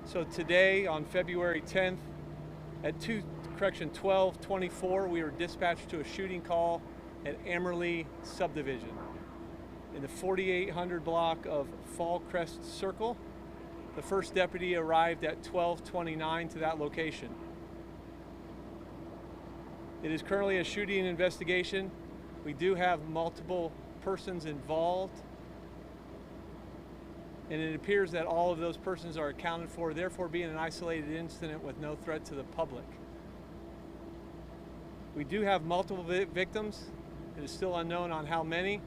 So today on February 10th at 12:24, we were dispatched to a shooting call at Amberlea subdivision in the 4800 block of Fall Crest Circle. The first deputy arrived at 12:29 to that location. It is currently a shooting investigation. We do have multiple persons involved, and it appears that all of those persons are accounted for, therefore being an isolated incident with no threat to the public. We do have multiple victims. It is still unknown on how many,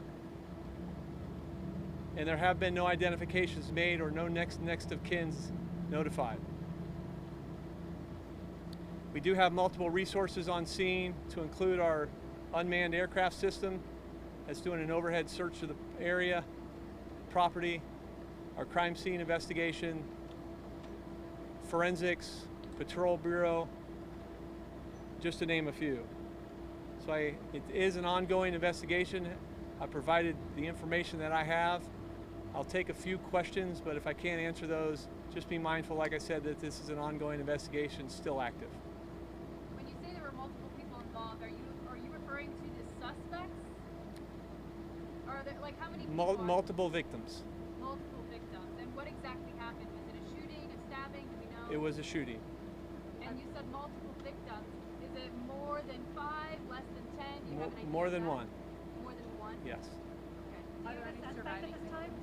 and there have been no identifications made or no next of kins notified. We do have multiple resources on scene, to include our unmanned aircraft system that's doing an overhead search of the area, property, our crime scene investigation, forensics, patrol bureau, just to name a few. So it is an ongoing investigation. I provided the information that I have. I'll take a few questions, but if I can't answer those, just be mindful, like I said, that this is an ongoing investigation, still active. When you say there were multiple people involved, are you referring to the suspects? Or are there, like, how many people? Multiple victims. Multiple victims. And what exactly happened? Was it a shooting, a stabbing? Do we know? It was a shooting. And you said multiple victims. Is it more than 5, less than 10? Do you have an idea? More than one. More than one? Yes. Okay. Are there any surviving victims?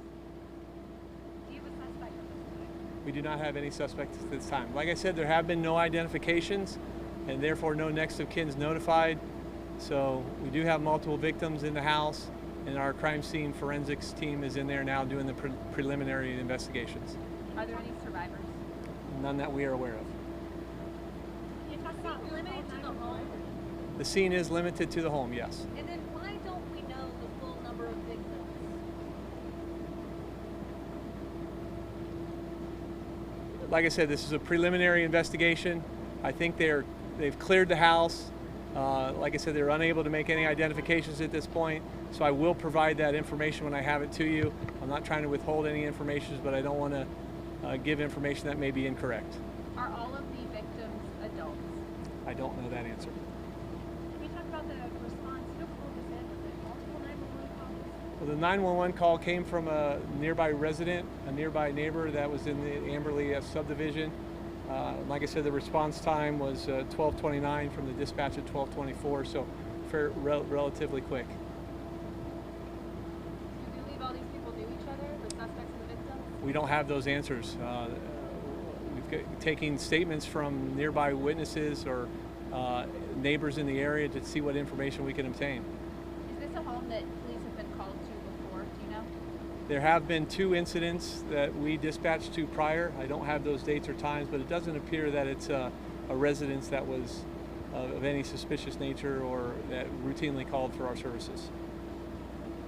Do you have a suspect at this time? We do not have any suspects at this time. Like I said, there have been no identifications and therefore no next of kins notified. So we do have multiple victims in the house, and our crime scene forensics team is in there now doing the preliminary investigations. Are there any survivors? None that we are aware of. You talked about limited to the home. The scene is limited to the home, yes. And then why don't we know the full number of victims? Like I said, this is a preliminary investigation. I think they've cleared the house. Like I said, they're unable to make any identifications at this point, so I will provide that information when I have it to you. I'm not trying to withhold any information, but I don't want to give information that may be incorrect. Are all of the victims adults? I don't know that answer. Can you talk about the response? Who called this in? Was it multiple 911 calls? Well, the 911 call came from a nearby resident, a nearby neighbor that was in the Amberlea subdivision. Like I said, the response time was 12:29 from the dispatch at 12:24, so relatively quick. Do you believe all these people knew each other, the suspects and the victims? We don't have those answers. We've taken statements from nearby witnesses or neighbors in the area to see what information we can obtain. Is this a home that police have been called to before? Do you know? There have been 2 incidents that we dispatched to prior. I don't have those dates or times, but it doesn't appear that it's a residence that was of any suspicious nature or that routinely called for our services.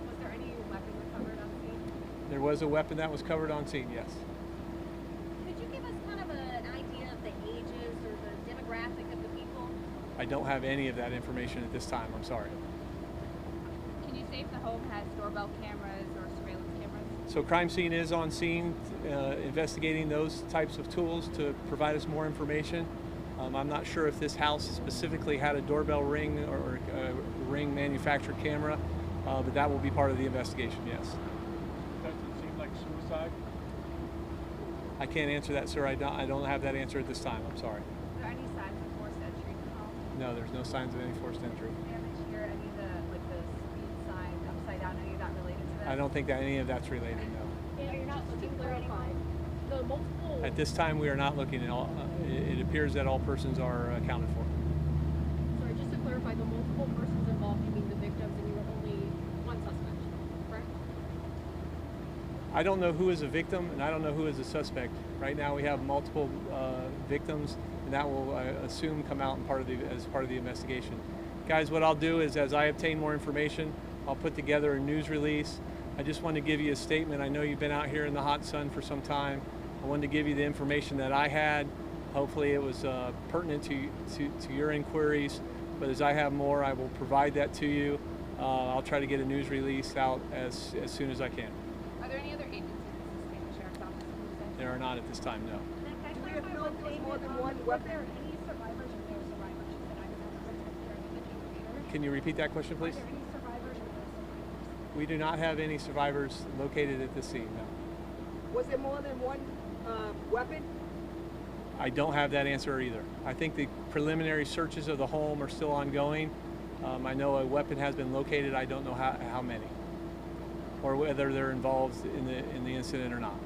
Was there any weapon recovered on scene? There was a weapon that was covered on scene, yes. Could you give us kind of an idea of the ages or the demographic of the people? I don't have any of that information at this time, I'm sorry. Can you say if the home has doorbell cameras or surveillance cameras? So crime scene is on scene, investigating those types of tools to provide us more information. I'm not sure if this house specifically had a doorbell ring or a ring manufactured camera, but that will be part of the investigation, yes. Does it seem like suicide? I can't answer that, sir. I don't have that answer at this time. I'm sorry. Are there any signs of forced entry in the home? No, there's no signs of any forced entry. Damage here, any of the, like the speed sign upside down, any of that related to that? I don't think that any of that's related, no. And you're not looking for anyone? The multiple... At this time, we are not looking at all. It appears that all persons are accounted for. Sorry, just to clarify, the multiple persons involved, you mean the victims, and you were only one suspect, correct? I don't know who is a victim, and I don't know who is a suspect. Right now, we have multiple victims, and that will, I assume, come out as part of the investigation. Guys, what I'll do is, as I obtain more information, I'll put together a news release. I just wanted to give you a statement. I know you've been out here in the hot sun for some time. I wanted to give you the information that I had. Hopefully it was pertinent to your inquiries, but as I have more, I will provide that to you. I'll try to get a news release out as soon as I can. Are there any other agencies assisting the Sheriff's Office? There are not at this time, no. Can I if no, if there was more than one Were there weapon? any survivors or no survivors? She said I was at the during the computer. Can you repeat that question, Were please? there any survivors or no survivors? We do not have any survivors located at the scene, no. Was there more than one weapon? I don't have that answer either. I think the preliminary searches of the home are still ongoing. I know a weapon has been located. I don't know how many, or whether they're involved in the incident or not.